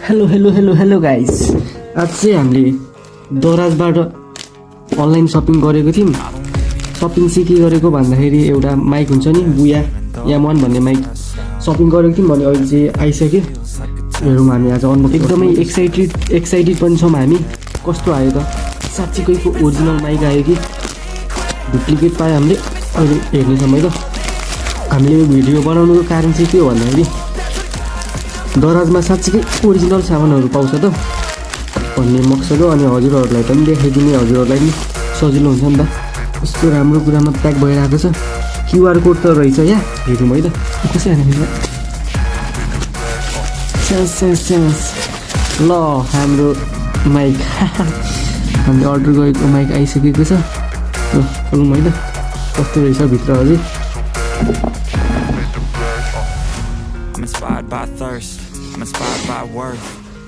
Hello guys, आज चाहिँ हामीले दराजबाट अनलाइन सपिङ गरेको थियौँ। सपिङ चाहिँ के गरेको भन्दाखेरि एउटा माइक हुन्छ नि बुया M1 भन्ने माइक सपिङ गरेको थियौँ भने अहिले चाहिँ आइसक्यो। हेरौँ हामी आज अनबक्सिङ एकदमै एक्साइटेड पनि छौँ हामी। कस्तो आयो त, साँच्चीकैको ओरिजिनल माइक आयो कि डुप्लिकेट पायो हामीले अहिले हेर्नेछौँ है त। हामीले यो भिडियो बनाउनुको कारण चाहिँ के हो भन्दाखेरि दराजमा साँच्चीकै ओरिजिनल सामानहरू पाउँछ त भन्ने मकसद हो। अनि हजुरहरूलाई पनि देखाइदिने, हजुरहरूलाई पनि सजिलो हुन्छ नि त। यस्तो राम्रो कुरामा प्याक भइरहेको छ। QR कोड त रहेछ यहाँ, हेरौँ है त कसै हाल्नु ल। हाम्रो माइक हामीले अर्डर गरेको माइक आइसकेको छ। ल खोलौँ है त कस्तो रहेछ भित्र अझै। I'm inspired by thirst, I'm inspired by worth.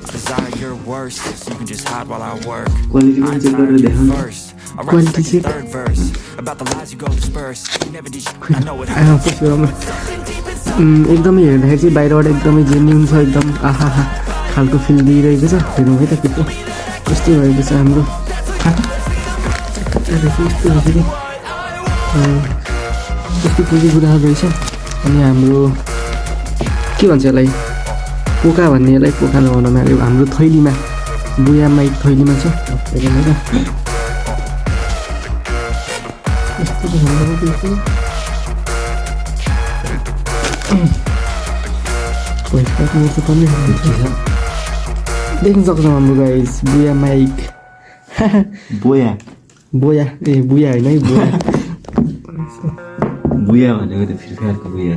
I desire your worst, so you can just hide while I work. I'm tired you first. I write the second, third verse about the lies you go disperse. You never did I know it hurts. एकदमै हेर्दाखेरि चाहिँ बाहिरबाट एकदमै genuine छ, एकदम आहा खालको feel दिइरहेको छ। हेर्नु है त कस्तो भएको छ हाम्रो यस्तो कुराहरू रहेछ। अनि हाम्रो के भन्छ यसलाई, पोका भन्ने, यसलाई पोका लगाउनमा हाम्रो थैलीमा बुया माइक थैलीमा छ। देख्न सक्छौँ हाम्रो गाइस बुया माइक बोया ए बुया होइन है, बुया भनेको त फिर्फिरको बुया।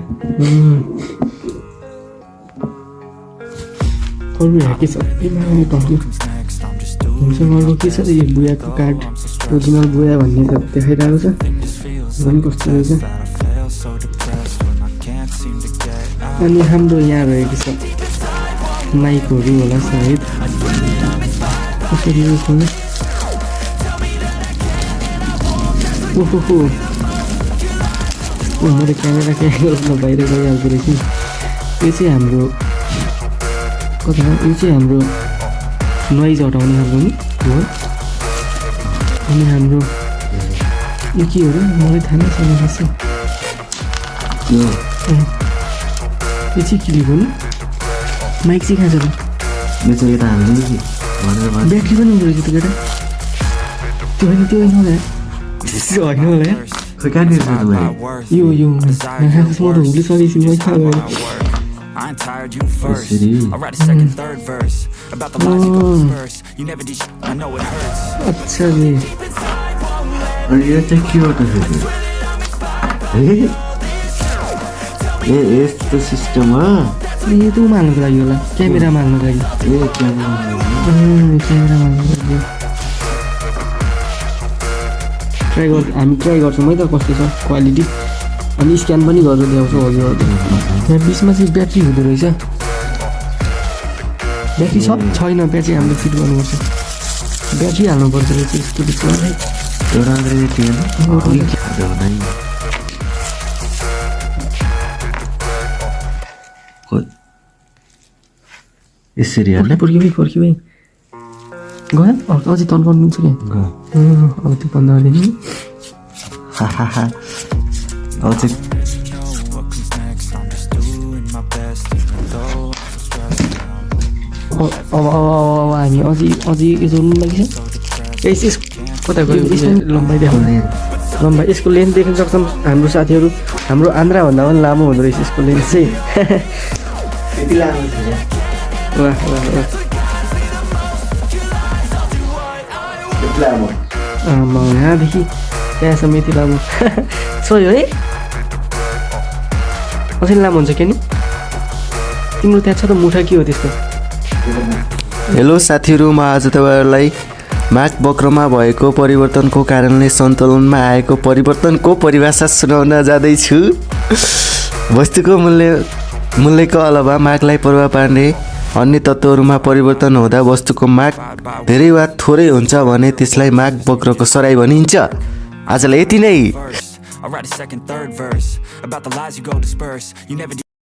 अरू के छ हामीसँग, अरू के छ यो बुयाको कार्ड ओरिजिनल बुया भन्ने त देखाइरहेको छ। झन् कस्तो रहेछ। अनि हाम्रो यहाँ रहेको छ माइकहरू होला सायद। कसरी खोल्नु, ओहो मैले क्यामेरा एङ्गलमा बाहिर गइहाल्दो रहेछ। यो चाहिँ हाम्रो कता, यो चाहिँ हाम्रो नोइज हटाउने खालको नि हो। अनि हाम्रो यो के हो र, मलाई थाहा नै छैन खासै। यो चाहिँ के लिएको नि माइक चाहिँ कहाँ छ त? यो चाहिँ यता हामीले ब्याट्री पनि हुँदो रहेछ त केटा। त्यो होइन होला, त्यो होइन होला यार। खोइ कहाँनिर छ यो हुँले सकेपछि मैले थाहा भयो। I'm tired you first. I write a second, third verse about the lies you go disperse. You never did I know it hurts. अच्छा जी, अनि यो चाहिँ के हो त ए यस्तो सिस्टम हो। यो त हाल्नुको लागि होला, क्यामेरामा हाल्नुको लागि। क्यामेरामा हाल्नुको लागि हामी ट्राई गर्छौँ है त कस्तो छ क्वालिटी। अनि स्क्यान पनि गरेर ल्याउँछौँ हजुरहरू। यहाँ बिचमा चाहिँ ब्याट्री हुँदो रहेछ। ब्याट्री छैन, ब्याट्री हामीले फिट गर्नुपर्छ। ब्याट्री हाल्नुपर्छ रहेछ यस्तो बिचमा। यसरी पर्खि भाइ गयो अझै तन्काउनु मिल्छ क्या। अब त्यो बन्द गरिदिनु। अब हामी अझै यो जोड्नु लागि छ। कता गयो लम्बाइ देखाउने, लम्बाइ यसको लेन्थ देख्न सक्छौँ हाम्रो साथीहरू। हाम्रो आन्द्राभन्दा पनि लामो हुँदो रहेछ यसको लेन्थ चाहिँ। वाह यहाँदेखि त्यहाँसम्म यति लामो सही है। कसरी लामो हुन्छ के नि तिम्रो त्यहाँ छ त मुठा के हो त्यस्तो। हेलो साथीहरू, म आज तपाईँहरूलाई माग वक्रमा भएको परिवर्तनको कारणले सन्तुलनमा आएको परिवर्तनको परिभाषा सुनाउन जाँदैछु। वस्तुको मूल्यको अलावा मागलाई प्रभाव पार्ने अन्य तत्त्वहरूमा परिवर्तन हुँदा वस्तुको माग धेरै वा थोरै हुन्छ भने त्यसलाई माग वक्रको सराई भनिन्छ। आजलाई यति नै।